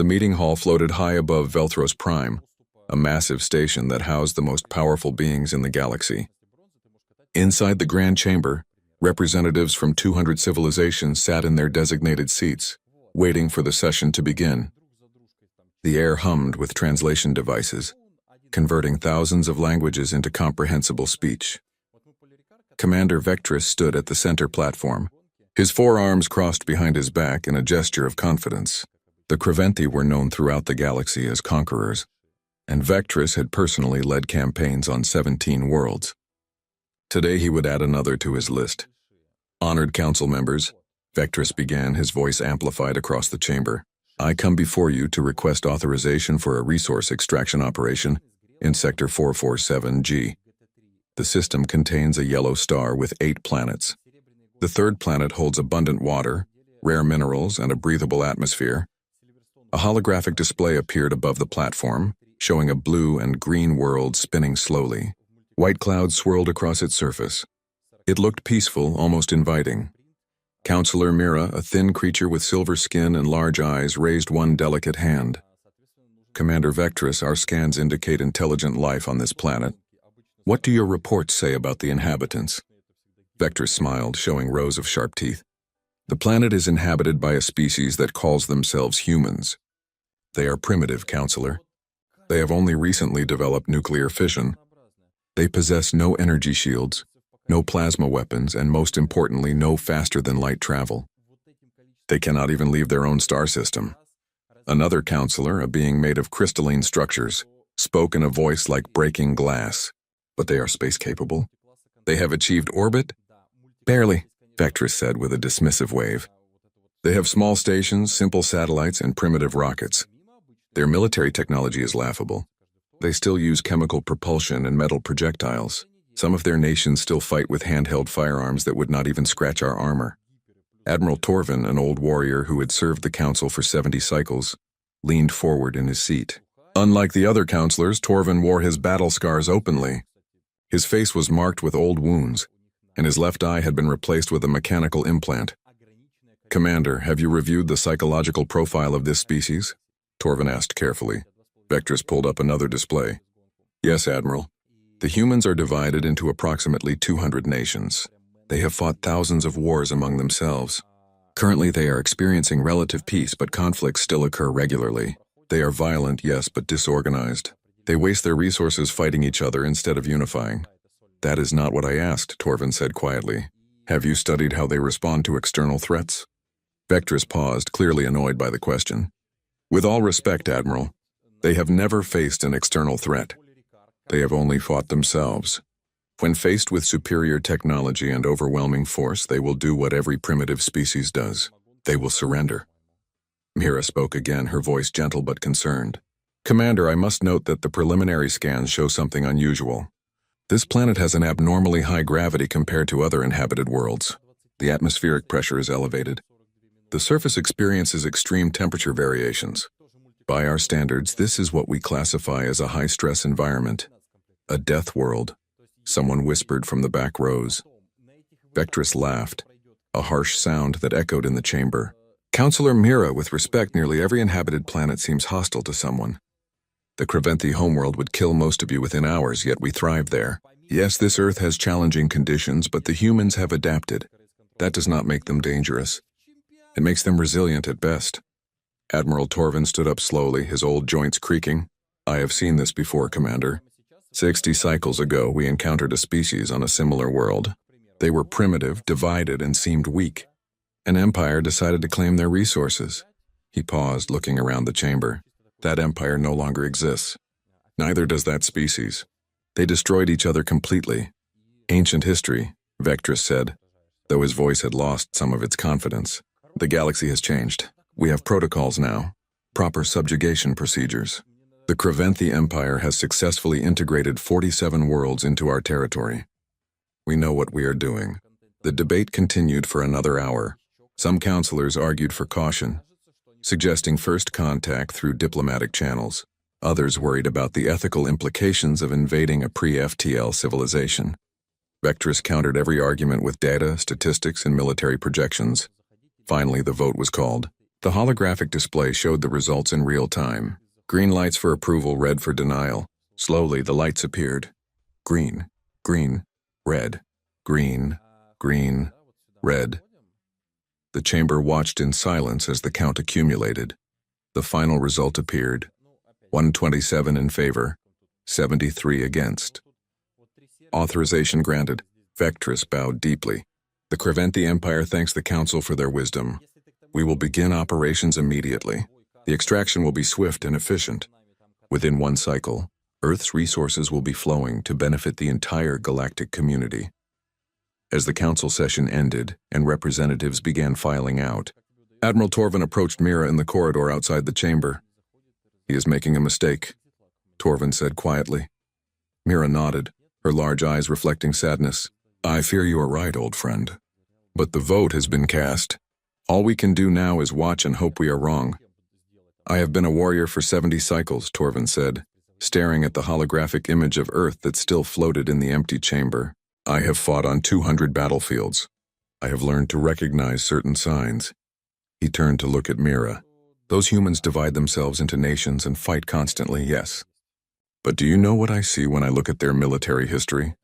The meeting hall floated high above Velthros Prime, a massive station that housed the most powerful beings in the galaxy. Inside the grand chamber, representatives from 200 civilizations sat in their designated seats, waiting for the session to begin. The air hummed with translation devices, converting thousands of languages into comprehensible speech. Commander Vectress stood at the center platform, his forearms crossed behind his back in a gesture of confidence. The Creventhi were known throughout the galaxy as conquerors, and Vectress had personally led campaigns on 17 worlds. Today he would add another to his list. Honored council members, Vectress began, his voice amplified across the chamber. I come before you to request authorization for a resource extraction operation in Sector 447G. The system contains a yellow star with 8 planets. The third planet holds abundant water, rare minerals, and a breathable atmosphere. A holographic display appeared above the platform, showing a blue and green world spinning slowly. White clouds swirled across its surface. It looked peaceful, almost inviting. Counselor Mira, a thin creature with silver skin and large eyes, raised one delicate hand. Commander Vectress, our scans indicate intelligent life on this planet. What do your reports say about the inhabitants? Vectress smiled, showing rows of sharp teeth. The planet is inhabited by a species that calls themselves humans. They are primitive, Counselor. They have only recently developed nuclear fission. They possess no energy shields, no plasma weapons, and most importantly, no faster-than-light travel. They cannot even leave their own star system. Another counselor, a being made of crystalline structures, spoke in a voice like breaking glass. But they are space-capable. They have achieved orbit? Barely, Vectress said with a dismissive wave. They have small stations, simple satellites, and primitive rockets. Their military technology is laughable. They still use chemical propulsion and metal projectiles. Some of their nations still fight with handheld firearms that would not even scratch our armor. Admiral Torvin, an old warrior who had served the council for 70 cycles, leaned forward in his seat. Unlike the other counselors, Torvin wore his battle scars openly. His face was marked with old wounds, and his left eye had been replaced with a mechanical implant. Commander, have you reviewed the psychological profile of this species? Torvin asked carefully. Vectress pulled up another display. Yes, Admiral. The humans are divided into approximately 200 nations. They have fought thousands of wars among themselves. Currently, they are experiencing relative peace, but conflicts still occur regularly. They are violent, yes, but disorganized. They waste their resources fighting each other instead of unifying. That is not what I asked, Torvin said quietly. Have you studied how they respond to external threats? Vectress paused, clearly annoyed by the question. With all respect, Admiral, they have never faced an external threat. They have only fought themselves. When faced with superior technology and overwhelming force, they will do what every primitive species does. They will surrender. Mira spoke again, her voice gentle but concerned. Commander, I must note that the preliminary scans show something unusual. This planet has an abnormally high gravity compared to other inhabited worlds. The atmospheric pressure is elevated. The surface experiences extreme temperature variations. By our standards, this is what we classify as a high-stress environment. A death world, someone whispered from the back rows. Vectress laughed, a harsh sound that echoed in the chamber. Counselor Mira, with respect, nearly every inhabited planet seems hostile to someone. The Creventhi homeworld would kill most of you within hours, yet we thrive there. Yes, this Earth has challenging conditions, but the humans have adapted. That does not make them dangerous. It makes them resilient at best. Admiral Torvin stood up slowly, his old joints creaking. I have seen this before, Commander. 60 cycles ago, we encountered a species on a similar world. They were primitive, divided, and seemed weak. An empire decided to claim their resources. He paused, looking around the chamber. That empire no longer exists. Neither does that species. They destroyed each other completely. Ancient history, Vectress said, though his voice had lost some of its confidence. The galaxy has changed. We have protocols now, proper subjugation procedures. The Creventhi Empire has successfully integrated 47 worlds into our territory. We know what we are doing. The debate continued for another hour. Some counselors argued for caution, suggesting first contact through diplomatic channels. Others worried about the ethical implications of invading a pre-FTL civilization. Vectress countered every argument with data, statistics, and military projections. Finally, the vote was called. The holographic display showed the results in real time. Green lights for approval, red for denial. Slowly, the lights appeared. Green, green, red, green, green, red. The chamber watched in silence as the count accumulated. The final result appeared. 127 in favor, 73 against. Authorization granted. Vectress bowed deeply. The Creventi Empire thanks the Council for their wisdom. We will begin operations immediately. The extraction will be swift and efficient. Within one cycle, Earth's resources will be flowing to benefit the entire galactic community. As the Council session ended and representatives began filing out, Admiral Torvin approached Mira in the corridor outside the chamber. "He is making a mistake," Torvin said quietly. Mira nodded, her large eyes reflecting sadness. "I fear you are right, old friend. But the vote has been cast. All we can do now is watch and hope we are wrong." "I have been a warrior for 70 cycles," Torvin said, staring at the holographic image of Earth that still floated in the empty chamber. "I have fought on 200 battlefields. I have learned to recognize certain signs." He turned to look at Mira. "Those humans divide themselves into nations and fight constantly, yes. But do you know what I see when I look at their military history?"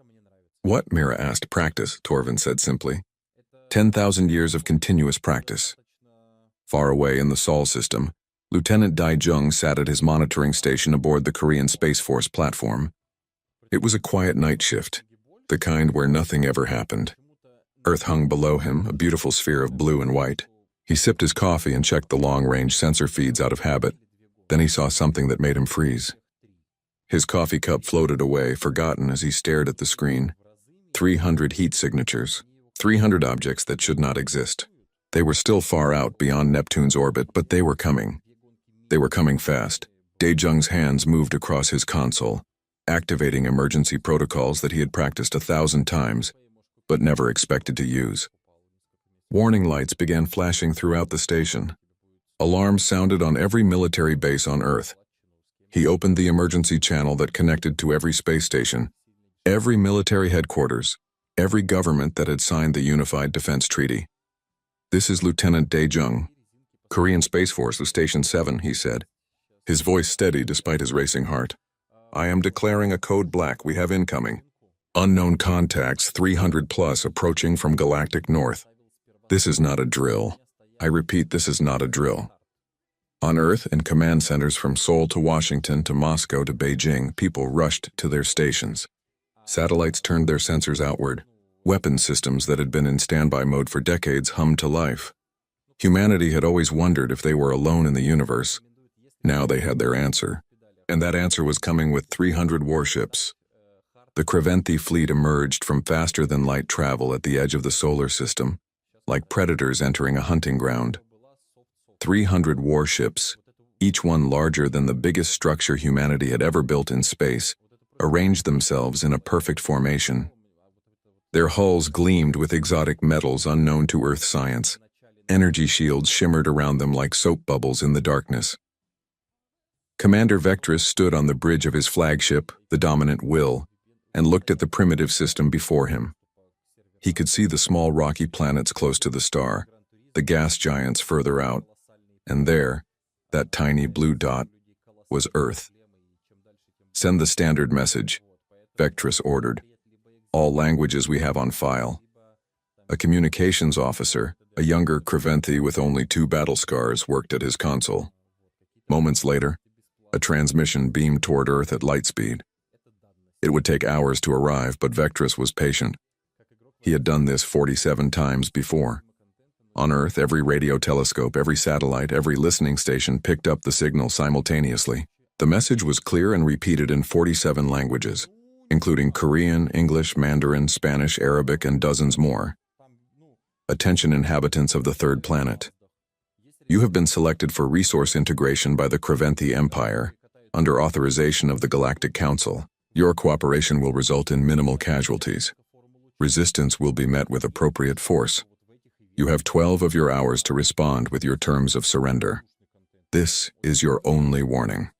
"What?" Mira asked. "Practice," Torvin said simply. 10,000 years of continuous practice. Far away in the Sol system, Lieutenant Dai Jung sat at his monitoring station aboard the Korean Space Force platform. It was a quiet night shift, the kind where nothing ever happened. Earth hung below him, a beautiful sphere of blue and white. He sipped his coffee and checked the long-range sensor feeds out of habit. Then he saw something that made him freeze. His coffee cup floated away, forgotten as he stared at the screen. 300 heat signatures. 300 objects that should not exist. They were still far out beyond Neptune's orbit, but they were coming. They were coming fast. Daejung's hands moved across his console, activating emergency protocols that he had practiced 1,000 times, but never expected to use. Warning lights began flashing throughout the station. Alarms sounded on every military base on Earth. He opened the emergency channel that connected to every space station, every military headquarters, every government that had signed the Unified Defense Treaty. "This is Lieutenant Daejung, Korean Space Force of Station 7, he said, his voice steady despite his racing heart. "I am declaring a code black. We have incoming. Unknown contacts, 300 plus, approaching from Galactic North. This is not a drill. I repeat, this is not a drill." On Earth, in command centers from Seoul to Washington to Moscow to Beijing, people rushed to their stations. Satellites turned their sensors outward. Weapon systems that had been in standby mode for decades hummed to life. Humanity had always wondered if they were alone in the universe. Now they had their answer. And that answer was coming with 300 warships. The Creventi fleet emerged from faster-than-light travel at the edge of the solar system, like predators entering a hunting ground. 300 warships, each one larger than the biggest structure humanity had ever built in space, arranged themselves in a perfect formation. Their hulls gleamed with exotic metals unknown to Earth science. Energy shields shimmered around them like soap bubbles in the darkness. Commander Vectress stood on the bridge of his flagship, the Dominant Will, and looked at the primitive system before him. He could see the small rocky planets close to the star, the gas giants further out, and there, that tiny blue dot, was Earth. "Send the standard message," Vectress ordered. "All languages we have on file." A communications officer, a younger Creventi with only 2 battle scars, worked at his console. Moments later, a transmission beamed toward Earth at light speed. It would take hours to arrive, but Vectress was patient. He had done this 47 times before. On Earth, every radio telescope, every satellite, every listening station picked up the signal simultaneously. The message was clear and repeated in 47 languages, including Korean, English, Mandarin, Spanish, Arabic, and dozens more. "Attention inhabitants of the third planet. You have been selected for resource integration by the Creventi Empire, under authorization of the Galactic Council. Your cooperation will result in minimal casualties. Resistance will be met with appropriate force. You have 12 of your hours to respond with your terms of surrender. This is your only warning."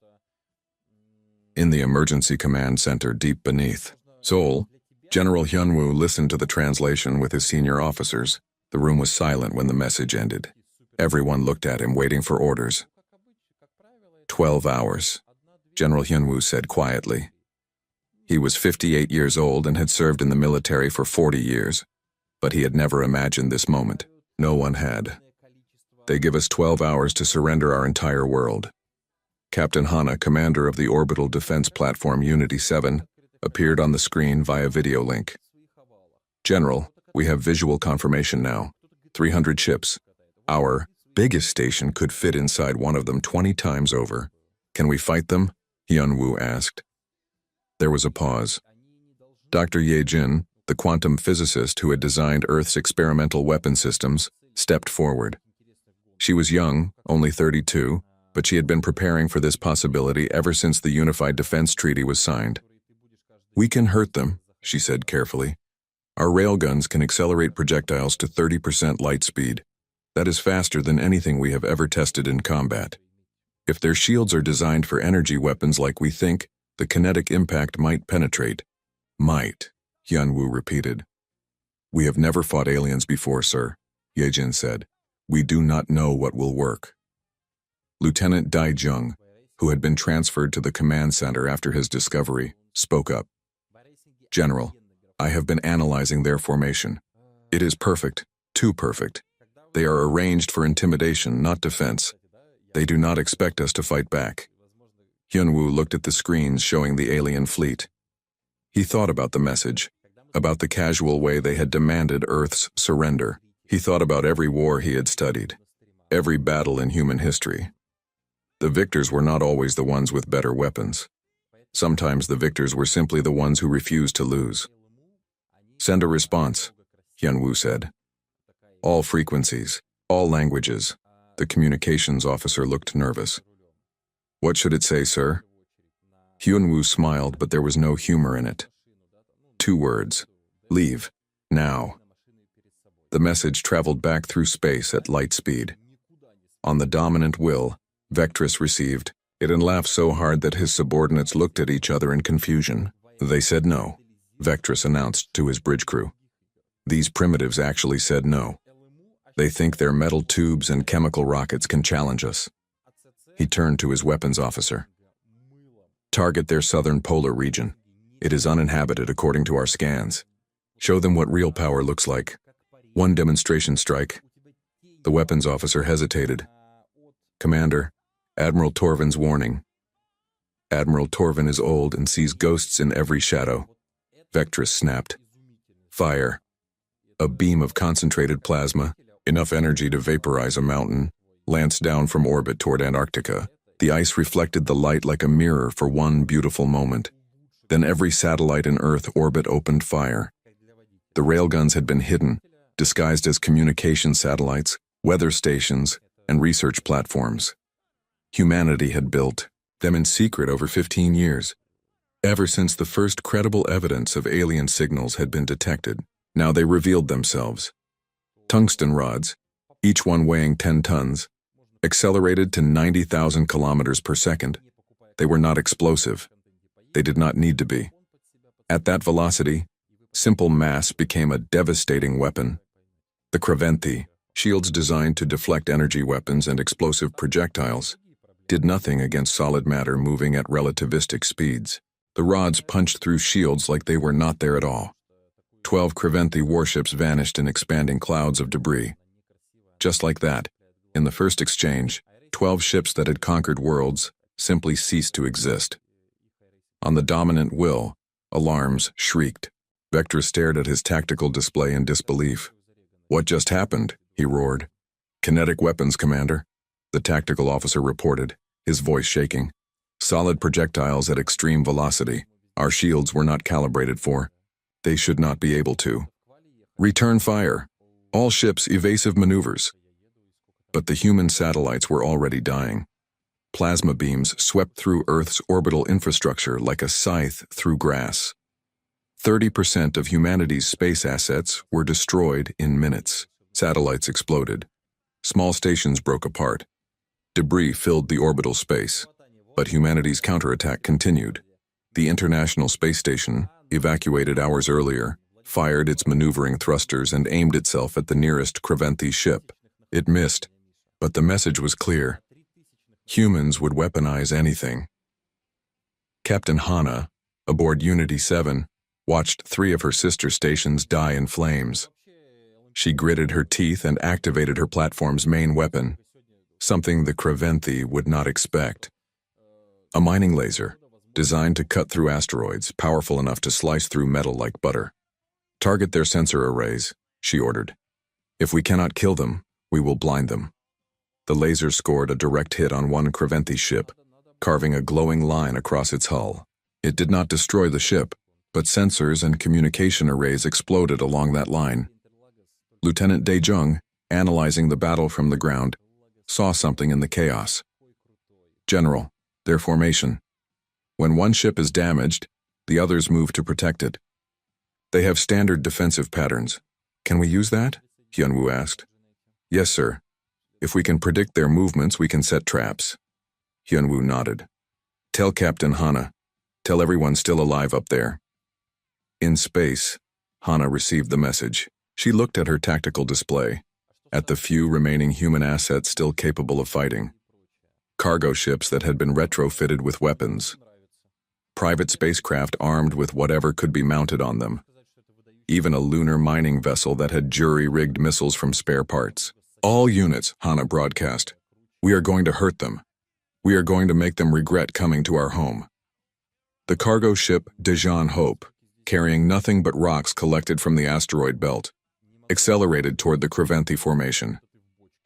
In the emergency command center deep beneath Seoul, General Hyunwoo listened to the translation with his senior officers. The room was silent when the message ended. Everyone looked at him, waiting for orders. 12 hours, General Hyunwoo said quietly. He was 58 years old and had served in the military for 40 years, but he had never imagined this moment. No one had. They give us 12 hours to surrender our entire world. Captain Hana, commander of the orbital defense platform Unity 7, appeared on the screen via video link. General, we have visual confirmation now. 300 ships. Our biggest station could fit inside one of them 20 times over. Can we fight them? Hyunwoo asked. There was a pause. Dr. Ye Jin, the quantum physicist who had designed Earth's experimental weapon systems, stepped forward. She was young, only 32, but she had been preparing for this possibility ever since the Unified Defense Treaty was signed. We can hurt them, she said carefully. Our railguns can accelerate projectiles to 30% light speed. That is faster than anything we have ever tested in combat. If their shields are designed for energy weapons like we think, the kinetic impact might penetrate. Might, Hyunwoo repeated. We have never fought aliens before, sir, Yejin said. We do not know what will work. Lieutenant Dai Jung, who had been transferred to the command center after his discovery, spoke up. General, I have been analyzing their formation. It is perfect, too perfect. They are arranged for intimidation, not defense. They do not expect us to fight back. Hyunwoo looked at the screens showing the alien fleet. He thought about the message, about the casual way they had demanded Earth's surrender. He thought about every war he had studied, every battle in human history. The victors were not always the ones with better weapons. Sometimes the victors were simply the ones who refused to lose. Send a response, Hyunwoo said. All frequencies, all languages. The communications officer looked nervous. What should it say, sir? Hyunwoo smiled, but there was no humor in it. 2 words. Leave. Now. The message traveled back through space at light speed. On the dominant will, Vectress received it and laughed so hard that his subordinates looked at each other in confusion. They said no, Vectress announced to his bridge crew. These primitives actually said no. They think their metal tubes and chemical rockets can challenge us. He turned to his weapons officer. Target their southern polar region. It is uninhabited according to our scans. Show them what real power looks like. 1 demonstration strike. The weapons officer hesitated. Commander, Admiral Torvin's warning. Admiral Torvin is old and sees ghosts in every shadow. Vectress snapped. Fire. A beam of concentrated plasma, enough energy to vaporize a mountain, lanced down from orbit toward Antarctica. The ice reflected the light like a mirror for one beautiful moment. Then every satellite in Earth orbit opened fire. The railguns had been hidden, disguised as communication satellites, weather stations, and research platforms. Humanity had built them in secret over 15 years. Ever since the first credible evidence of alien signals had been detected, now they revealed themselves. Tungsten rods, each one weighing 10 tons, accelerated to 90,000 kilometers per second. They were not explosive. They did not need to be. At that velocity, simple mass became a devastating weapon. The Kraventhi, shields designed to deflect energy weapons and explosive projectiles, did nothing against solid matter moving at relativistic speeds. The rods punched through shields like they were not there at all. 12 Kraventhi warships vanished in expanding clouds of debris. Just like that, in the first exchange, 12 ships that had conquered worlds simply ceased to exist. On the dominant will, alarms shrieked. Vector stared at his tactical display in disbelief. What just happened? He roared. Kinetic weapons, Commander, the tactical officer reported, his voice shaking. Solid projectiles at extreme velocity. Our shields were not calibrated for. They should not be able to. Return fire. All ships evasive maneuvers. But the human satellites were already dying. Plasma beams swept through Earth's orbital infrastructure like a scythe through grass. 30% of humanity's space assets were destroyed in minutes. Satellites exploded. Small stations broke apart. Debris filled the orbital space. But humanity's counterattack continued. The International Space Station, evacuated hours earlier, fired its maneuvering thrusters and aimed itself at the nearest Kraventhi ship. It missed. But the message was clear. Humans would weaponize anything. Captain Hana, aboard Unity 7, watched 3 of her sister stations die in flames. She gritted her teeth and activated her platform's main weapon, something the Creventhi would not expect. A mining laser, designed to cut through asteroids, powerful enough to slice through metal like butter. Target their sensor arrays, she ordered. If we cannot kill them, we will blind them. The laser scored a direct hit on one Creventhi ship, carving a glowing line across its hull. It did not destroy the ship, but sensors and communication arrays exploded along that line. Lieutenant De Jung, analyzing the battle from the ground, saw something in the chaos. General, their formation. When one ship is damaged, the others move to protect it. They have standard defensive patterns. Can we use that? Hyunwoo asked. Yes, sir. If we can predict their movements, we can set traps. Hyunwoo nodded. Tell Captain Hana. Tell everyone still alive up there. In space, Hana received the message. She looked at her tactical display, at the few remaining human assets still capable of fighting. Cargo ships that had been retrofitted with weapons. Private spacecraft armed with whatever could be mounted on them. Even a lunar mining vessel that had jury-rigged missiles from spare parts. All units, Hana broadcast. We are going to hurt them. We are going to make them regret coming to our home. The cargo ship Daejeon Hope, carrying nothing but rocks collected from the asteroid belt, accelerated toward the Creventhi formation.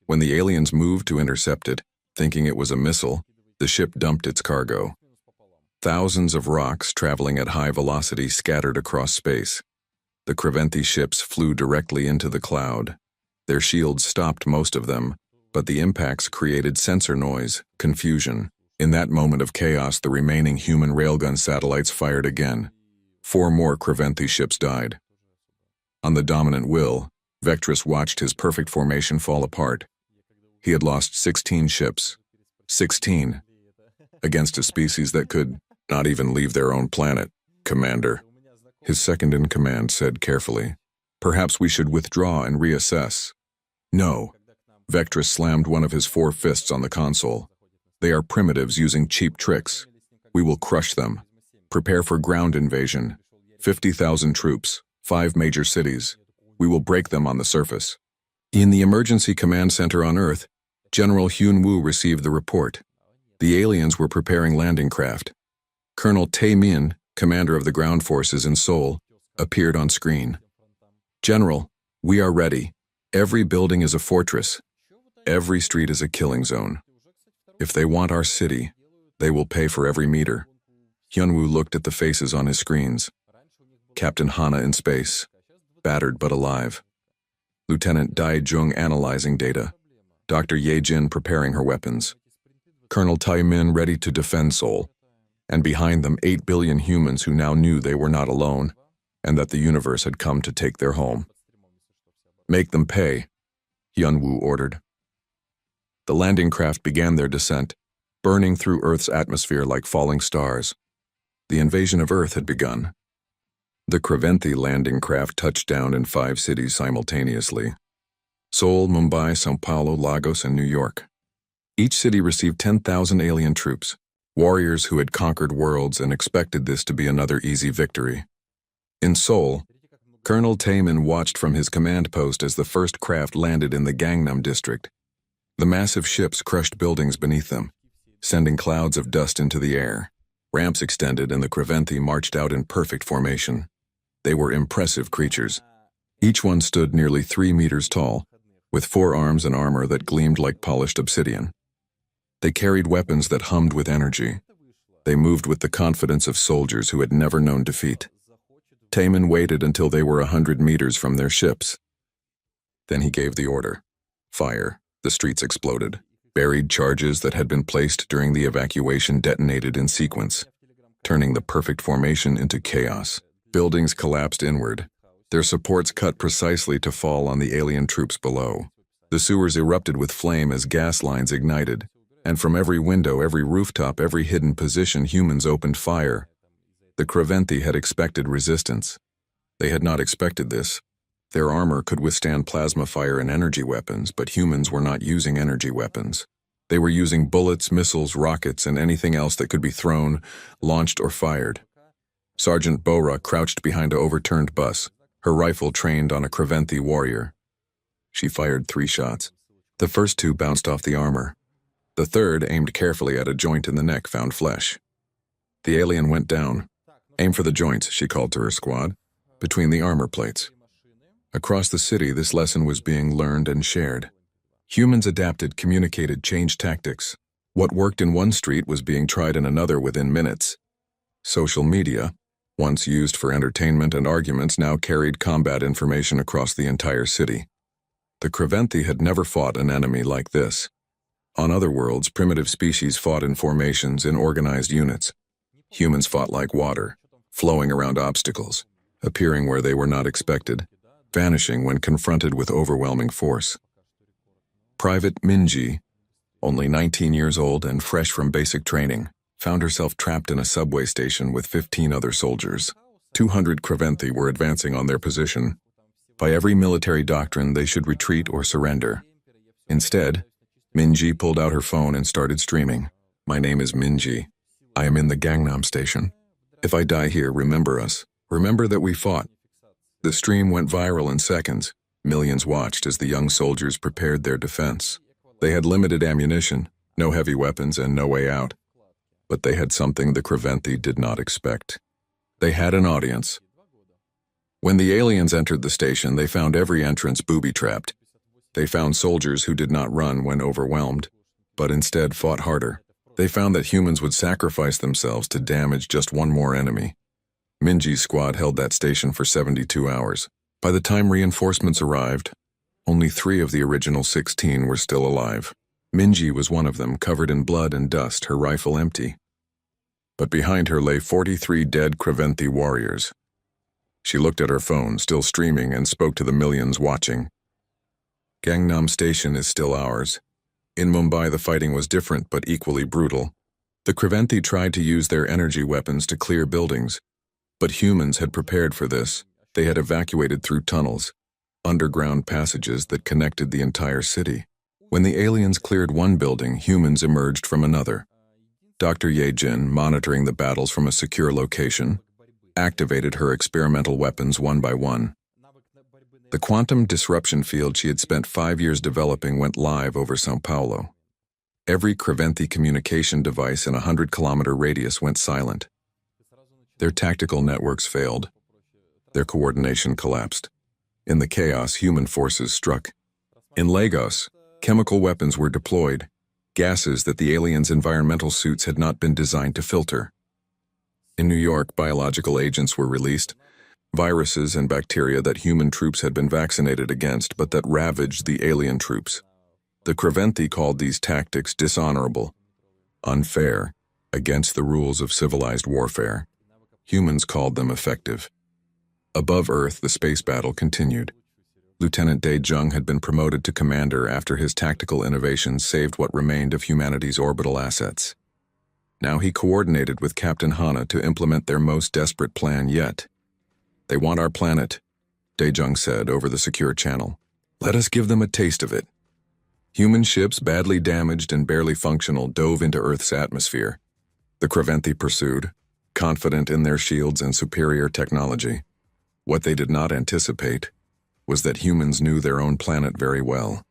When the aliens moved to intercept it, thinking it was a missile, the ship dumped its cargo. Thousands of rocks traveling at high velocity scattered across space. The Creventhi ships flew directly into the cloud. Their shields stopped most of them, but the impacts created sensor noise, confusion. In that moment of chaos, the remaining human railgun satellites fired again. 4 more Creventhi ships died. On the dominant will, Vectrus watched his perfect formation fall apart. He had lost 16 ships. 16. Against a species that could not even leave their own planet. Commander. His second-in-command said carefully, perhaps we should withdraw and reassess. No. Vectrus slammed one of his 4 fists on the console. They are primitives using cheap tricks. We will crush them. Prepare for ground invasion. 50,000 troops, 5 major cities. We will break them on the surface. In the emergency command center on Earth, General Hyunwoo received the report. The aliens were preparing landing craft. Colonel Tae-min, commander of the ground forces in Seoul, appeared on screen. General, we are ready. Every building is a fortress. Every street is a killing zone. If they want our city, they will pay for every meter. Hyunwoo looked at the faces on his screens. Captain Hana in space, battered but alive. Lieutenant Dae-jung analyzing data. Dr. Ye-jin preparing her weapons. Colonel Tae-min ready to defend Seoul. And behind them 8 billion humans who now knew they were not alone, and that the universe had come to take their home. Make them pay, Hyunwoo ordered. The landing craft began their descent, burning through Earth's atmosphere like falling stars. The invasion of Earth had begun. The Creventhi landing craft touched down in 5 cities simultaneously. Seoul, Mumbai, São Paulo, Lagos, and New York. Each city received 10,000 alien troops, warriors who had conquered worlds and expected this to be another easy victory. In Seoul, Colonel Tae-min watched from his command post as the first craft landed in the Gangnam district. The massive ships crushed buildings beneath them, sending clouds of dust into the air. Ramps extended and the Creventhi marched out in perfect formation. They were impressive creatures. Each one stood nearly 3 meters tall, with 4 arms and armor that gleamed like polished obsidian. They carried weapons that hummed with energy. They moved with the confidence of soldiers who had never known defeat. Tae-min waited until they were 100 meters from their ships. Then he gave the order. Fire. The streets exploded. Buried charges that had been placed during the evacuation detonated in sequence, turning the perfect formation into chaos. Buildings collapsed inward, their supports cut precisely to fall on the alien troops below. The sewers erupted with flame as gas lines ignited, and from every window, every rooftop, every hidden position, humans opened fire. The Creventhi had expected resistance. They had not expected this. Their armor could withstand plasma fire and energy weapons, but humans were not using energy weapons. They were using bullets, missiles, rockets, and anything else that could be thrown, launched, or fired. Sergeant Bora crouched behind an overturned bus, her rifle trained on a Creventhi warrior. She fired 3 shots. The first 2 bounced off the armor. The third, aimed carefully at a joint in the neck, found flesh. The alien went down. "Aim for the joints," she called to her squad, between the armor plates. Across the city, this lesson was being learned and shared. Humans adapted, communicated, changed tactics. What worked in one street was being tried in another within minutes. Social media, once used for entertainment and arguments, now carried combat information across the entire city. The Creventhi had never fought an enemy like this. On other worlds, primitive species fought in formations in organized units. Humans fought like water, flowing around obstacles, appearing where they were not expected, vanishing when confronted with overwhelming force. Private Minji, only 19 years old and fresh from basic training, found herself trapped in a subway station with 15 other soldiers. 200 Creventhi were advancing on their position. By every military doctrine, they should retreat or surrender. Instead, Minji pulled out her phone and started streaming. "My name is Minji. I am in the Gangnam station. If I die here, remember us. Remember that we fought." The stream went viral in seconds. Millions watched as the young soldiers prepared their defense. They had limited ammunition, no heavy weapons, and no way out. But they had something the Creventhi did not expect. They had an audience. When the aliens entered the station, they found every entrance booby-trapped. They found soldiers who did not run when overwhelmed, but instead fought harder. They found that humans would sacrifice themselves to damage just one more enemy. Minji's squad held that station for 72 hours. By the time reinforcements arrived, only 3 of the original 16 were still alive. Minji was one of them, covered in blood and dust, her rifle empty. But behind her lay 43 dead Creventhi warriors. She looked at her phone, still streaming, and spoke to the millions watching. "Gangnam Station is still ours. In Mumbai, the fighting was different but equally brutal. The Creventhi tried to use their energy weapons to clear buildings, but humans had prepared for this. They had evacuated through tunnels, underground passages that connected the entire city. When the aliens cleared one building, humans emerged from another. Dr. Ye-jin, monitoring the battles from a secure location, activated her experimental weapons one by one. The quantum disruption field she had spent 5 years developing went live over São Paulo. Every Creventhi communication device in a 100-kilometer radius went silent. Their tactical networks failed. Their coordination collapsed. In the chaos, human forces struck. In Lagos, chemical weapons were deployed, gases that the aliens' environmental suits had not been designed to filter. In New York, biological agents were released, viruses and bacteria that human troops had been vaccinated against but that ravaged the alien troops. The Creventhi called these tactics dishonorable, unfair, against the rules of civilized warfare. Humans called them effective. Above Earth, the space battle continued. Lieutenant Dae-jung had been promoted to commander after his tactical innovations saved what remained of humanity's orbital assets. Now he coordinated with Captain Hana to implement their most desperate plan yet. "They want our planet," Dae-jung said over the secure channel. "Let us give them a taste of it." Human ships, badly damaged and barely functional, dove into Earth's atmosphere. The Creventhi pursued, confident in their shields and superior technology. What they did not anticipate was that humans knew their own planet very well.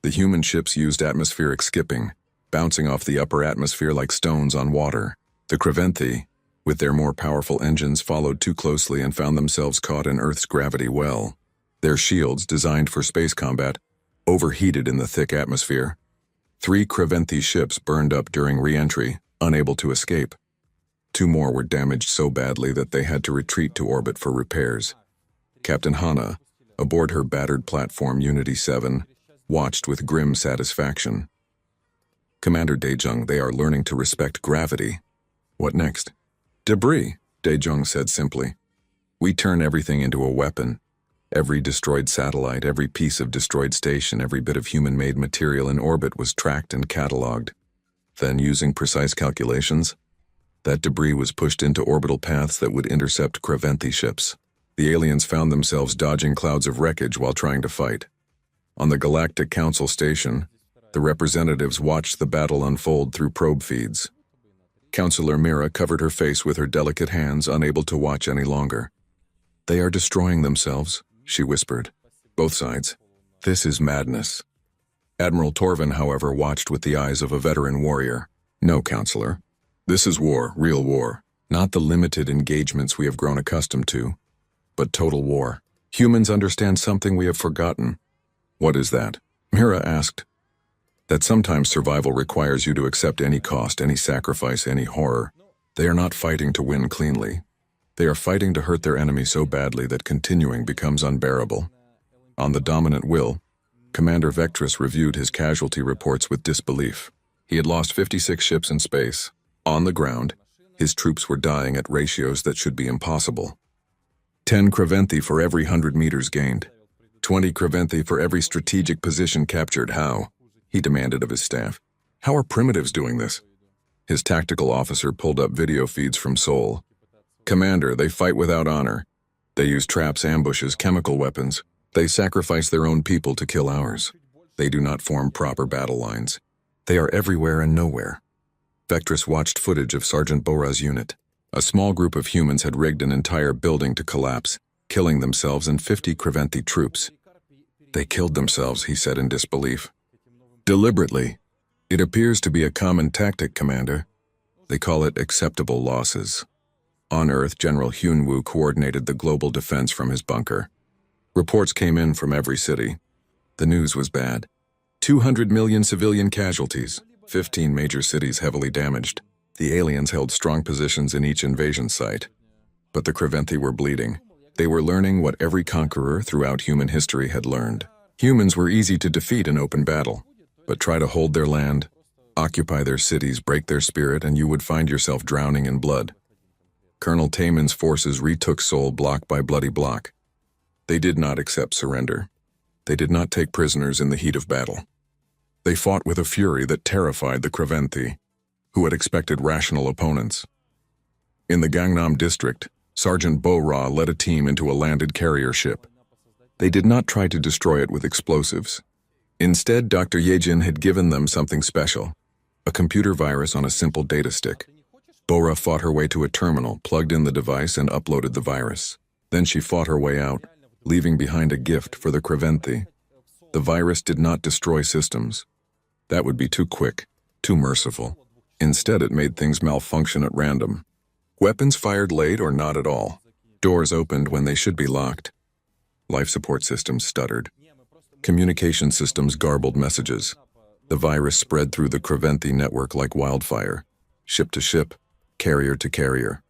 The human ships used atmospheric skipping, bouncing off the upper atmosphere like stones on water. The Creventhi, with their more powerful engines, followed too closely and found themselves caught in Earth's gravity well. Their shields, designed for space combat, overheated in the thick atmosphere. 3 Creventhi ships burned up during re-entry, unable to escape. 2 more were damaged so badly that they had to retreat to orbit for repairs. Captain Hana, aboard her battered platform Unity 7, watched with grim satisfaction. "Commander Dae-jung, they are learning to respect gravity." "What next?" "Debris," Dae-jung said simply. "We turn everything into a weapon. Every destroyed satellite, every piece of destroyed station, every bit of human-made material in orbit was tracked and catalogued. Then, using precise calculations, that debris was pushed into orbital paths that would intercept Creventhi ships. The aliens found themselves dodging clouds of wreckage while trying to fight. On the Galactic Council station, the representatives watched the battle unfold through probe feeds. Counselor Mira covered her face with her delicate hands, unable to watch any longer. "They are destroying themselves," she whispered. "Both sides. This is madness." Admiral Torvin, however, watched with the eyes of a veteran warrior. "No, Counselor. This is war, real war. Not the limited engagements we have grown accustomed to, but total war. Humans understand something we have forgotten." "What is that?" Mira asked. "That sometimes survival requires you to accept any cost, any sacrifice, any horror. They are not fighting to win cleanly. They are fighting to hurt their enemy so badly that continuing becomes unbearable." On the dominant will, Commander Vectress reviewed his casualty reports with disbelief. He had lost 56 ships in space. On the ground, his troops were dying at ratios that should be impossible. 10 Creventhi for every 100 meters gained. 20 Creventhi for every strategic position captured. How? He demanded of his staff. "How are primitives doing this?" His tactical officer pulled up video feeds from Seoul. "Commander, they fight without honor. They use traps, ambushes, chemical weapons. They sacrifice their own people to kill ours. They do not form proper battle lines. They are everywhere and nowhere." Vectress watched footage of Sergeant Bora's unit. A small group of humans had rigged an entire building to collapse, killing themselves and 50 Creventhi troops. "They killed themselves," he said in disbelief. "Deliberately. It appears to be a common tactic, Commander. They call it acceptable losses." On Earth, General Hyunwoo coordinated the global defense from his bunker. Reports came in from every city. The news was bad. 200 million civilian casualties, 15 major cities heavily damaged. The aliens held strong positions in each invasion site. But the Creventhi were bleeding. They were learning what every conqueror throughout human history had learned. Humans were easy to defeat in open battle, but try to hold their land, occupy their cities, break their spirit, and you would find yourself drowning in blood. Colonel Taemin's forces retook Seoul block by bloody block. They did not accept surrender. They did not take prisoners in the heat of battle. They fought with a fury that terrified the Creventhi, who had expected rational opponents. In the Gangnam district, Sergeant Bo-ra led a team into a landed carrier ship. They did not try to destroy it with explosives. Instead, Dr. Yejin had given them something special, a computer virus on a simple data stick. Bo-ra fought her way to a terminal, plugged in the device, and uploaded the virus. Then she fought her way out, leaving behind a gift for the Creventhi. The virus did not destroy systems. That would be too quick, too merciful. Instead, it made things malfunction at random. Weapons fired late or not at all. Doors opened when they should be locked. Life support systems stuttered. Communication systems garbled messages. The virus spread through the Creventhi network like wildfire, ship to ship, carrier to carrier.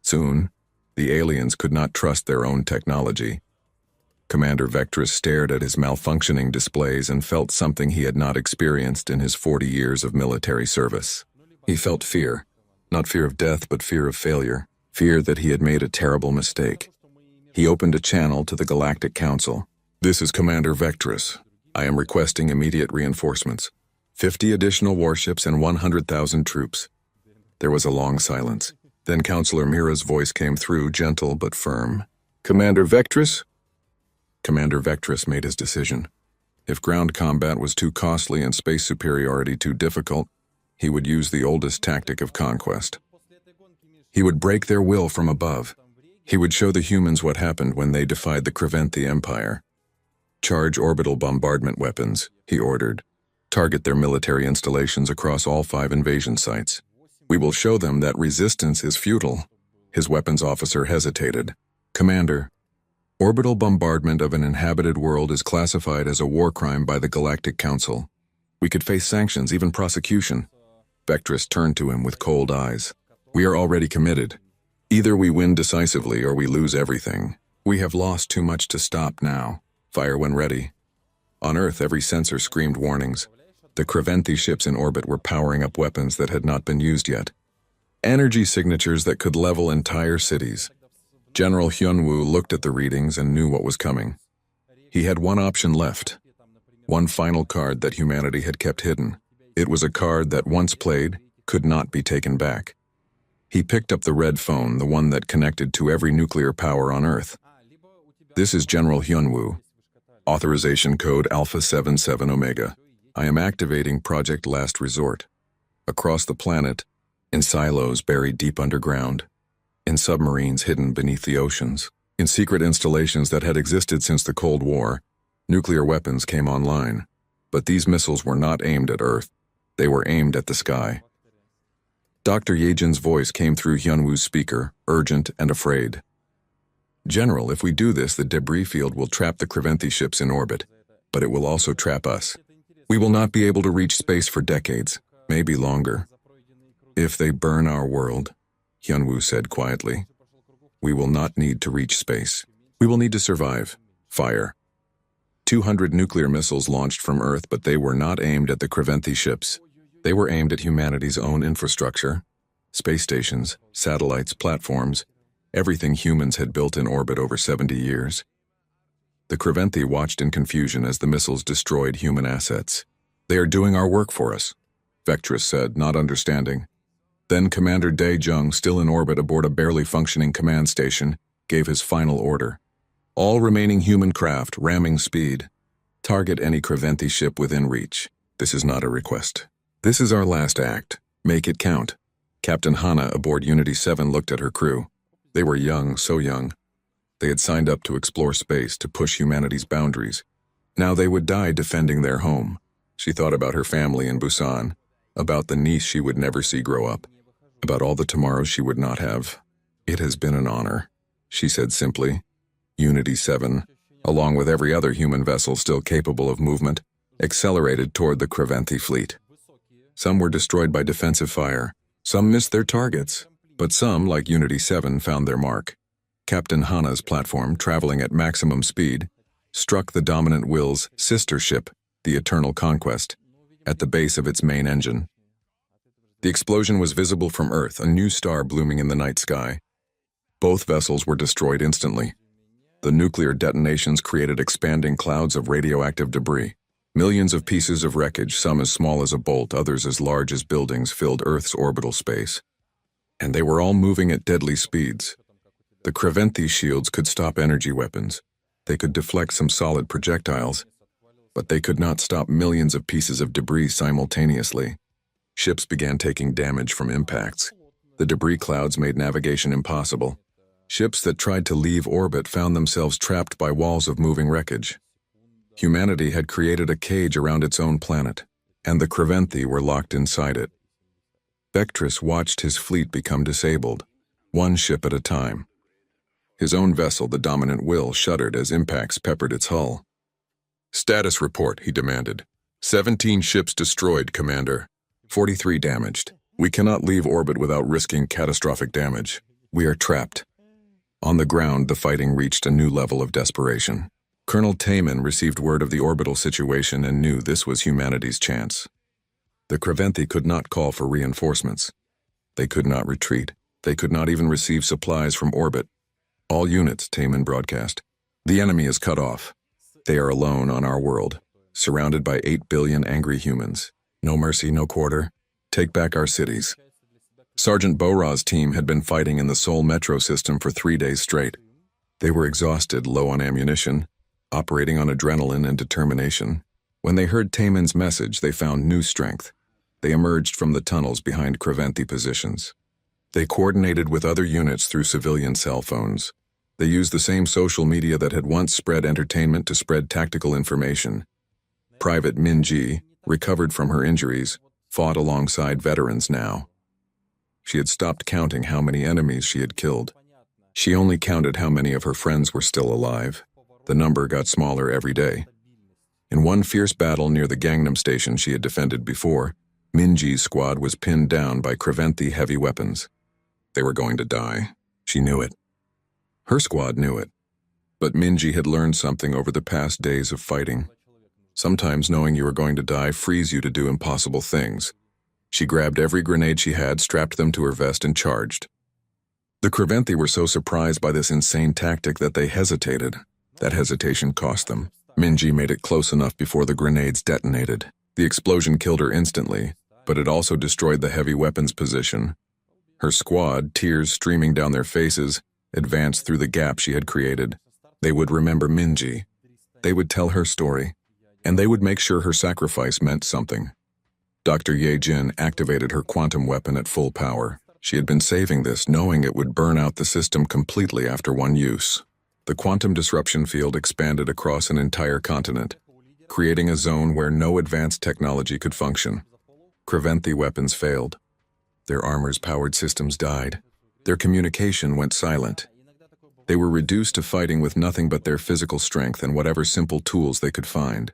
Soon, the aliens could not trust their own technology. Commander Vectress stared at his malfunctioning displays and felt something he had not experienced in his 40 years of military service. He felt fear, not fear of death, but fear of failure, fear that he had made a terrible mistake. He opened a channel to the Galactic Council. "This is Commander Vectress. I am requesting immediate reinforcements. 50 additional warships and 100,000 troops." There was a long silence. Then Counselor Mira's voice came through, gentle but firm. "Commander Vectress?" Commander Vectress made his decision. If ground combat was too costly and space superiority too difficult, he would use the oldest tactic of conquest. He would break their will from above. He would show the humans what happened when they defied the Creventhi Empire. "Charge orbital bombardment weapons," he ordered. "Target their military installations across all 5 invasion sites. We will show them that resistance is futile." His weapons officer hesitated. "Commander, orbital bombardment of an inhabited world is classified as a war crime by the Galactic Council. We could face sanctions, even prosecution." Vectress turned to him with cold eyes. "We are already committed. Either we win decisively or we lose everything. We have lost too much to stop now. Fire when ready." On Earth, every sensor screamed warnings. The Creventhi ships in orbit were powering up weapons that had not been used yet. Energy signatures that could level entire cities. General Hyunwoo looked at the readings and knew what was coming. He had one option left. One final card that humanity had kept hidden. It was a card that, once played, could not be taken back. He picked up the red phone, the one that connected to every nuclear power on Earth. This is General Hyunwoo. Authorization code Alpha 77 Omega. I am activating Project Last Resort. Across the planet, in silos buried deep underground, in submarines hidden beneath the oceans, in secret installations that had existed since the Cold War, nuclear weapons came online. But these missiles were not aimed at Earth. They were aimed at the sky. Dr. Yejin's voice came through Hyunwoo's speaker, urgent and afraid. General, if we do this, the debris field will trap the Creventhi ships in orbit, but it will also trap us. We will not be able to reach space for decades, maybe longer. If they burn our world, Hyunwoo said quietly, we will not need to reach space. We will need to survive. Fire. 200 nuclear missiles launched from Earth, but they were not aimed at the Creventhi ships. They were aimed at humanity's own infrastructure, space stations, satellites, platforms, everything humans had built in orbit over 70 years. The Creventhi watched in confusion as the missiles destroyed human assets. They are doing our work for us, Vectress said, not understanding. Then Commander Dae Jung, still in orbit aboard a barely functioning command station, gave his final order. All remaining human craft, ramming speed. Target any Creventhi ship within reach. This is not a request. This is our last act. Make it count. Captain Hana aboard Unity 7 looked at her crew. They were young, so young. They had signed up to explore space, to push humanity's boundaries. Now they would die defending their home. She thought about her family in Busan, about the niece she would never see grow up, about all the tomorrows she would not have. It has been an honor, she said simply. Unity 7, along with every other human vessel still capable of movement, accelerated toward the Creventhi fleet. Some were destroyed by defensive fire. Some missed their targets. But some, like Unity 7, found their mark. Captain Hana's platform, traveling at maximum speed, struck the dominant will's sister ship, the Eternal Conquest, at the base of its main engine. The explosion was visible from Earth, a new star blooming in the night sky. Both vessels were destroyed instantly. The nuclear detonations created expanding clouds of radioactive debris. Millions of pieces of wreckage, some as small as a bolt, others as large as buildings, filled Earth's orbital space. And they were all moving at deadly speeds. The Creventhi shields could stop energy weapons. They could deflect some solid projectiles, but they could not stop millions of pieces of debris simultaneously. Ships began taking damage from impacts. The debris clouds made navigation impossible. Ships that tried to leave orbit found themselves trapped by walls of moving wreckage. Humanity had created a cage around its own planet, and the Creventhi were locked inside it. Vectress watched his fleet become disabled, one ship at a time. His own vessel, the dominant will, shuddered as impacts peppered its hull. Status report, he demanded. 17 ships destroyed, Commander. 43 damaged. We cannot leave orbit without risking catastrophic damage. We are trapped. On the ground, the fighting reached a new level of desperation. Colonel Taemin received word of the orbital situation and knew this was humanity's chance. The Creventhi could not call for reinforcements. They could not retreat. They could not even receive supplies from orbit. All units, Taemin broadcast. The enemy is cut off. They are alone on our world, surrounded by 8 billion angry humans. No mercy, no quarter. Take back our cities. Sergeant Bora's team had been fighting in the Seoul metro system for 3 days straight. They were exhausted, low on ammunition, operating on adrenaline and determination. When they heard Taemin's message, they found new strength. They emerged from the tunnels behind Creventhi positions. They coordinated with other units through civilian cell phones. They used the same social media that had once spread entertainment to spread tactical information. Private Min-ji, recovered from her injuries, fought alongside veterans now. She had stopped counting how many enemies she had killed. She only counted how many of her friends were still alive. The number got smaller every day. In one fierce battle near the Gangnam station she had defended before, Min-ji's squad was pinned down by Creventhi heavy weapons. They were going to die. She knew it. Her squad knew it. But Min-ji had learned something over the past days of fighting. Sometimes knowing you are going to die frees you to do impossible things. She grabbed every grenade she had, strapped them to her vest, and charged. The Creventhi were so surprised by this insane tactic that they hesitated. That hesitation cost them. Min-ji made it close enough before the grenades detonated. The explosion killed her instantly, but it also destroyed the heavy weapons position. Her squad, tears streaming down their faces, advanced through the gap she had created. They would remember Minji. They would tell her story, and they would make sure her sacrifice meant something. Dr. Ye Jin activated her quantum weapon at full power. She had been saving this, knowing it would burn out the system completely after one use. The quantum disruption field expanded across an entire continent, creating a zone where no advanced technology could function. Creventhi weapons failed. Their armors-powered systems died. Their communication went silent. They were reduced to fighting with nothing but their physical strength and whatever simple tools they could find.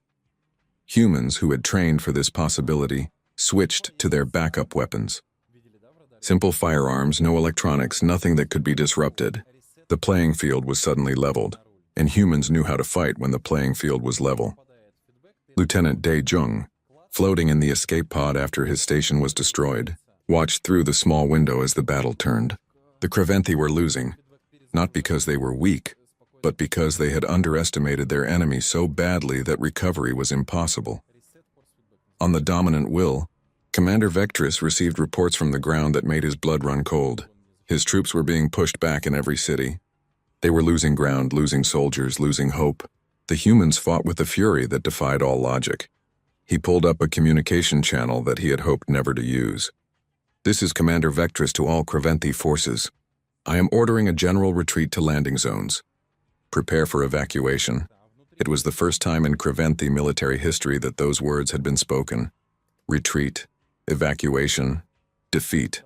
Humans who had trained for this possibility switched to their backup weapons. Simple firearms, no electronics, nothing that could be disrupted. The playing field was suddenly leveled, and humans knew how to fight when the playing field was level. Lieutenant Dae Jung, floating in the escape pod after his station was destroyed, watched through the small window as the battle turned. The Creventhi were losing, not because they were weak, but because they had underestimated their enemy so badly that recovery was impossible. On the dominant will, Commander Vectress received reports from the ground that made his blood run cold. His troops were being pushed back in every city. They were losing ground, losing soldiers, losing hope. The humans fought with a fury that defied all logic. He pulled up a communication channel that he had hoped never to use. "This is Commander Vectress to all Creventhi forces. I am ordering a general retreat to landing zones. Prepare for evacuation." It was the first time in Creventhi military history that those words had been spoken. Retreat, evacuation, defeat.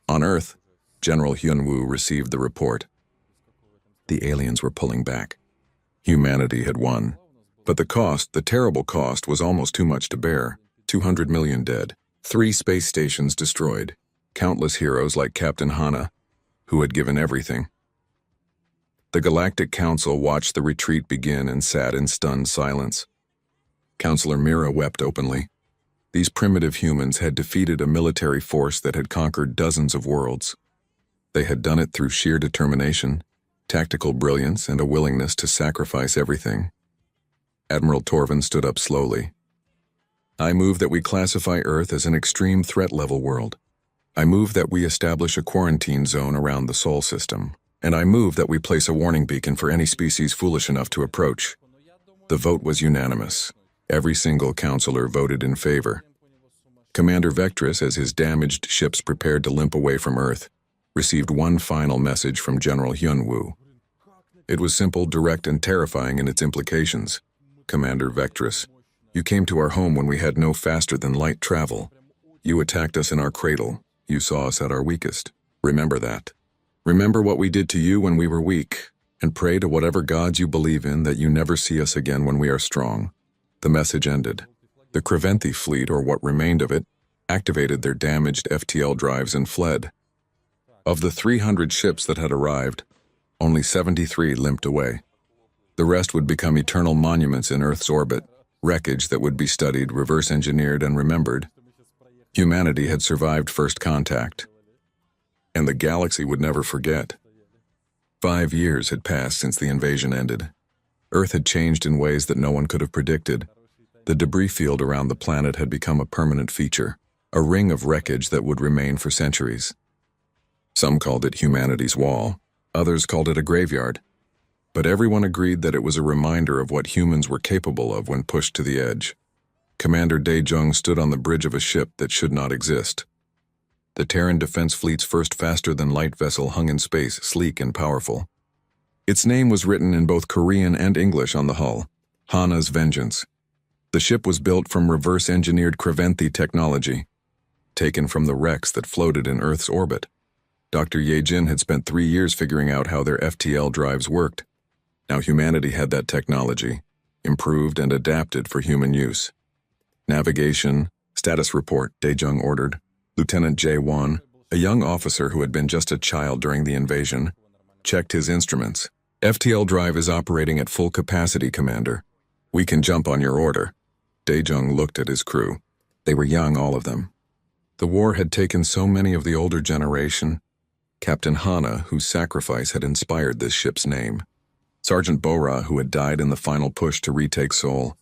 On Earth, General Hyunwoo received the report. The aliens were pulling back. Humanity had won. But the cost, the terrible cost, was almost too much to bear. 200 million dead, 3 space stations destroyed, countless heroes like Captain Hana, who had given everything. The Galactic Council watched the retreat begin and sat in stunned silence. Counselor Mira wept openly. These primitive humans had defeated a military force that had conquered dozens of worlds. They had done it through sheer determination, tactical brilliance, and a willingness to sacrifice everything. Admiral Torvin stood up slowly. "I move that we classify Earth as an extreme threat level world. I move that we establish a quarantine zone around the Sol system. And I move that we place a warning beacon for any species foolish enough to approach." The vote was unanimous. Every single counselor voted in favor. Commander Vectress, as his damaged ships prepared to limp away from Earth, received one final message from General Hyunwoo. It was simple, direct, and terrifying in its implications. "Commander Vectress, you came to our home when we had no faster-than-light travel. You attacked us in our cradle. You saw us at our weakest. Remember that. Remember what we did to you when we were weak, and pray to whatever gods you believe in that you never see us again when we are strong." The message ended. The Creventhi fleet, or what remained of it, activated their damaged FTL drives and fled. Of the 300 ships that had arrived, only 73 limped away. The rest would become eternal monuments in Earth's orbit, wreckage that would be studied, reverse-engineered, and remembered. Humanity had survived first contact, and the galaxy would never forget. 5 years had passed since the invasion ended. Earth had changed in ways that no one could have predicted. The debris field around the planet had become a permanent feature, a ring of wreckage that would remain for centuries. Some called it humanity's wall, others called it a graveyard. But everyone agreed that it was a reminder of what humans were capable of when pushed to the edge. Commander Dae Jung stood on the bridge of a ship that should not exist. The Terran Defense Fleet's first faster-than-light vessel hung in space, sleek and powerful. Its name was written in both Korean and English on the hull, Hana's Vengeance. The ship was built from reverse-engineered Creventhi technology, taken from the wrecks that floated in Earth's orbit. Dr. Ye Jin had spent 3 years figuring out how their FTL drives worked. Now humanity had that technology, improved and adapted for human use. "Navigation, status report," Dae Jung ordered. Lieutenant Jae-won, a young officer who had been just a child during the invasion, checked his instruments. "FTL drive is operating at full capacity, Commander. We can jump on your order." Dae Jung looked at his crew. They were young, all of them. The war had taken so many of the older generation. Captain Hana, whose sacrifice had inspired this ship's name. Sergeant Bora, who had died in the final push to retake Seoul.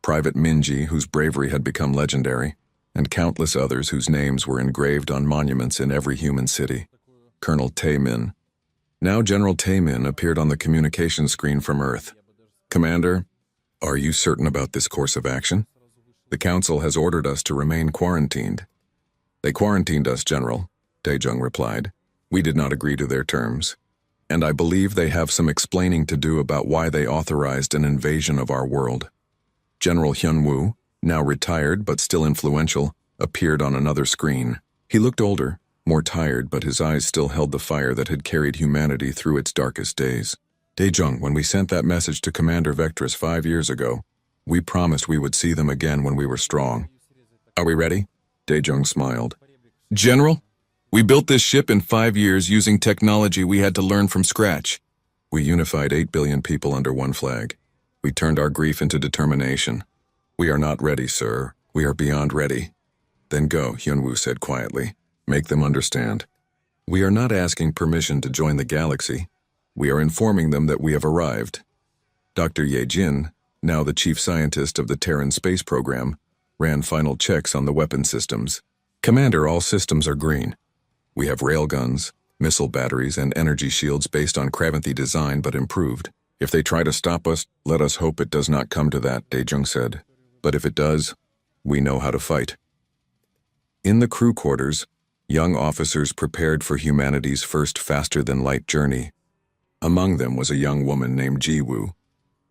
Private Minji, whose bravery had become legendary. And countless others whose names were engraved on monuments in every human city. Colonel Tae-min. Now General Taemin appeared on the communication screen from Earth. Commander, are you certain about this course of action? The Council has ordered us to remain quarantined. They quarantined us, General, Daejung replied. We did not agree to their terms. And I believe they have some explaining to do about why they authorized an invasion of our world. General Hyunwoo, now retired but still influential, appeared on another screen. He looked older, more tired, but his eyes still held the fire that had carried humanity through its darkest days. Daejung, when we sent that message to Commander Vectress 5 years ago, we promised we would see them again when we were strong. Are we ready? Daejung smiled. General, we built this ship in 5 years using technology we had to learn from scratch. We unified 8 billion people under one flag. We turned our grief into determination. We are not ready, sir. We are beyond ready. Then go, Hyunwoo said quietly. Make them understand. We are not asking permission to join the galaxy. We are informing them that we have arrived. Dr. Ye Jin, now the chief scientist of the Terran space program, ran final checks on the weapon systems. Commander, all systems are green. We have railguns, missile batteries, and energy shields based on Kravanthi design but improved. If they try to stop us, let us hope it does not come to that, Daejung said. But if it does, we know how to fight. In the crew quarters, young officers prepared for humanity's first faster-than-light journey. Among them was a young woman named Ji-woo,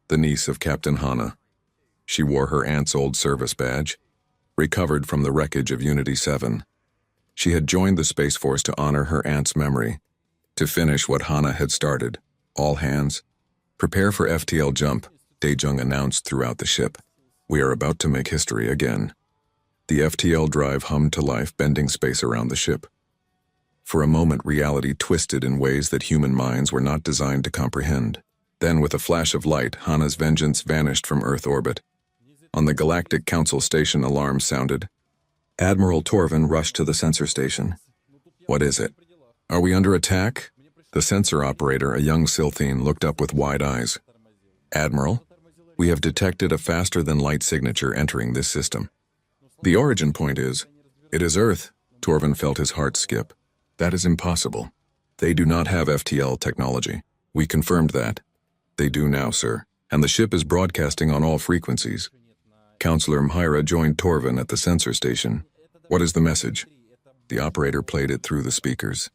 the niece of Captain Hana. She wore her aunt's old service badge, recovered from the wreckage of Unity 7. She had joined the Space Force to honor her aunt's memory, to finish what Hana had started. All hands, prepare for FTL jump, Daejung announced throughout the ship. We are about to make history again. The FTL drive hummed to life, bending space around the ship. For a moment, reality twisted in ways that human minds were not designed to comprehend. Then, with a flash of light, Hana's vengeance vanished from Earth orbit. On the Galactic Council station, alarms sounded. Admiral Torvin rushed to the sensor station. What is it? Are we under attack? The sensor operator, a young Silthene, looked up with wide eyes. Admiral, we have detected a faster-than-light signature entering this system. The origin point is, it is Earth. Torvin felt his heart skip. That is impossible. They do not have FTL technology. We confirmed that. They do now, sir, and the ship is broadcasting on all frequencies. Counselor Mhira joined Torvin at the sensor station. What is the message? The operator played it through the speakers.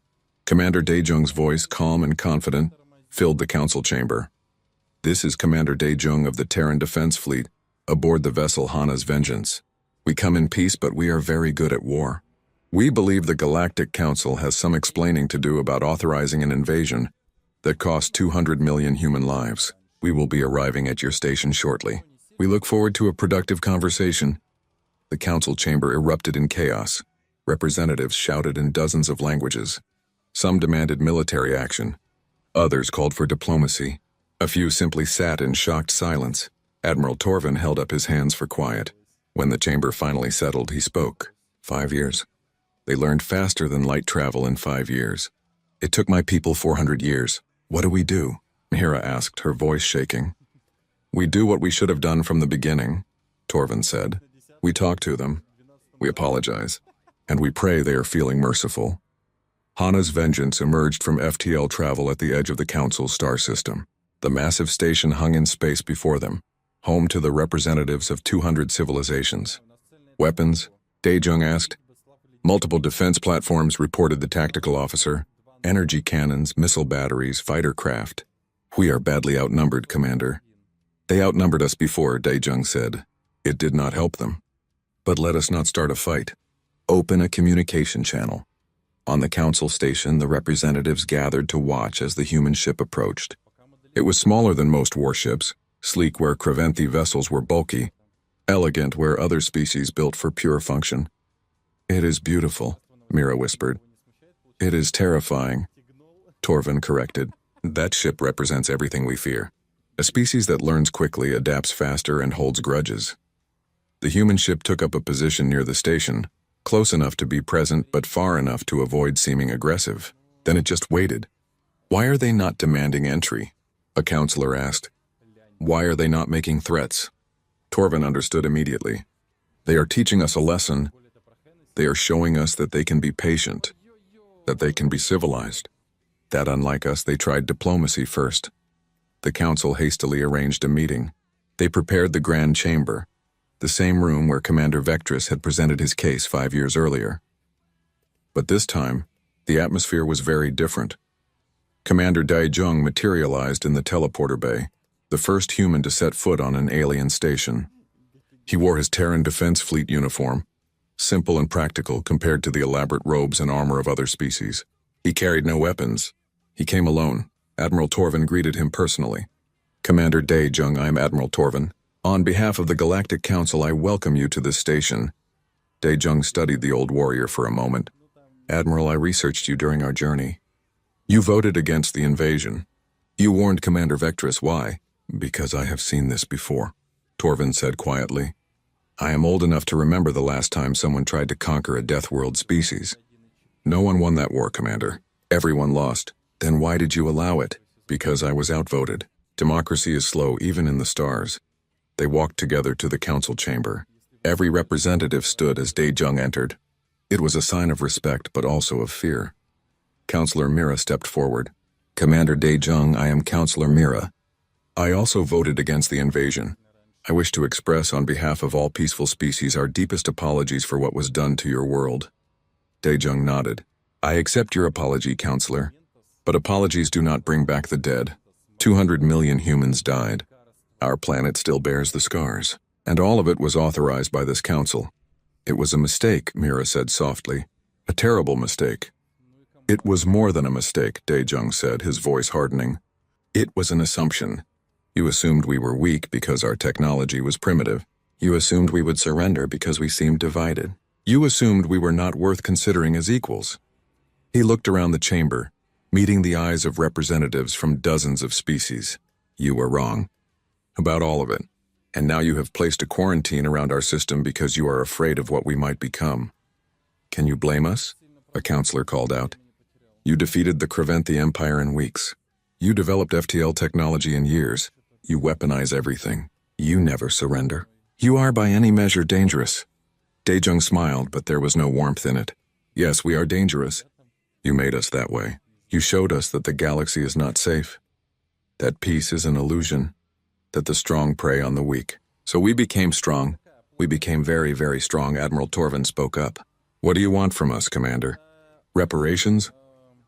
Commander Daejung's voice, calm and confident, filled the council chamber. This is Commander Daejung of the Terran Defense Fleet, aboard the vessel Hana's Vengeance. We come in peace, but we are very good at war. We believe the Galactic Council has some explaining to do about authorizing an invasion that cost 200 million human lives. We will be arriving at your station shortly. We look forward to a productive conversation. The council chamber erupted in chaos. Representatives shouted in dozens of languages. Some demanded military action. Others called for diplomacy. A few simply sat in shocked silence. Admiral Torvin held up his hands for quiet. When the chamber finally settled, he spoke. 5 years. They learned faster than light travel in 5 years. It took my people 400 years. What do we do? Mhira asked, her voice shaking. We do what we should have done from the beginning, Torvin said. We talk to them. We apologize. And we pray they are feeling merciful. Hana's Vengeance emerged from FTL travel at the edge of the Council's star system. The massive station hung in space before them, home to the representatives of 200 civilizations. Weapons? Daejung asked. Multiple defense platforms, reported the tactical officer. Energy cannons, missile batteries, fighter craft. We are badly outnumbered, Commander. They outnumbered us before, Daejung said. It did not help them. But let us not start a fight. Open a communication channel. On the council station, the representatives gathered to watch as the human ship approached. It was smaller than most warships, sleek where Kravanthi vessels were bulky, elegant where other species built for pure function. It is beautiful, Mhira whispered. It is terrifying, Torvin corrected. That ship represents everything we fear. A species that learns quickly, adapts faster, and holds grudges. The human ship took up a position near the station, close enough to be present but far enough to avoid seeming aggressive. Then it just waited. Why are they not demanding entry? A counselor asked. Why are they not making threats? Torvin understood immediately. They are teaching us a lesson. They are showing us that they can be patient, that they can be civilized. That unlike us, they tried diplomacy first. The council hastily arranged a meeting. They prepared the Grand Chamber, the same room where Commander Vectress had presented his case 5 years earlier. But this time, the atmosphere was very different. Commander Dae-jung materialized in the teleporter bay, the first human to set foot on an alien station. He wore his Terran Defense Fleet uniform, simple and practical compared to the elaborate robes and armor of other species. He carried no weapons. He came alone. Admiral Torvin greeted him personally. Commander Dae-jung, I am Admiral Torvin. On behalf of the Galactic Council, I welcome you to this station. Dae-jung studied the old warrior for a moment. Admiral, I researched you during our journey. You voted against the invasion. You warned Commander Vectress. Why? Because I have seen this before, Torvin said quietly. I am old enough to remember the last time someone tried to conquer a Death World species. No one won that war, Commander. Everyone lost. Then why did you allow it? Because I was outvoted. Democracy is slow, even in the stars. They walked together to the council chamber. Every representative stood as Dae-jung entered. It was a sign of respect, but also of fear. Counselor Mira stepped forward. Commander Dae-jung, I am Counselor Mira. I also voted against the invasion. I wish to express on behalf of all peaceful species our deepest apologies for what was done to your world. Dae-jung nodded. I accept your apology, Counselor. But apologies do not bring back the dead. 200 million humans died. Our planet still bears the scars. And all of it was authorized by this council. It was a mistake, Mira said softly. A terrible mistake. It was more than a mistake, Dae-jung said, his voice hardening. It was an assumption. You assumed we were weak because our technology was primitive. You assumed we would surrender because we seemed divided. You assumed we were not worth considering as equals. He looked around the chamber, meeting the eyes of representatives from dozens of species. You were wrong. About all of it. And now you have placed a quarantine around our system because you are afraid of what we might become. Can you blame us? A counselor called out. You defeated the Kraventhi Empire in weeks. You developed FTL technology in years. You weaponize everything. You never surrender. You are by any measure dangerous. Dae-jung smiled, but there was no warmth in it. Yes, we are dangerous. You made us that way. You showed us that the galaxy is not safe. That peace is an illusion. That the strong prey on the weak. So we became strong. We became very, very strong. Admiral Torvin spoke up. What do you want from us, Commander? Reparations?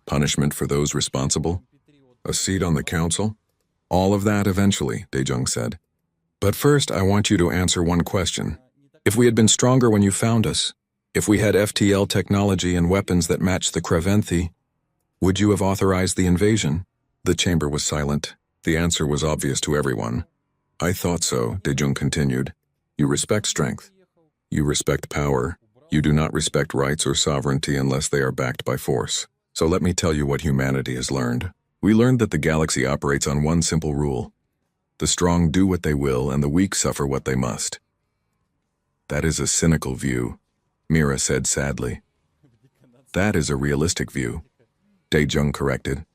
Punishment for those responsible? A seat on the council? All of that eventually, Dae-jung said. But first, I want you to answer one question. If we had been stronger when you found us, if we had FTL technology and weapons that matched the Kraventhi, would you have authorized the invasion? The chamber was silent. The answer was obvious to everyone. I thought so, Dae-jung continued. You respect strength. You respect power. You do not respect rights or sovereignty unless they are backed by force. So let me tell you what humanity has learned. We learned that the galaxy operates on one simple rule. The strong do what they will and the weak suffer what they must. That is a cynical view, Mira said sadly. That is a realistic view, Dae-jung corrected.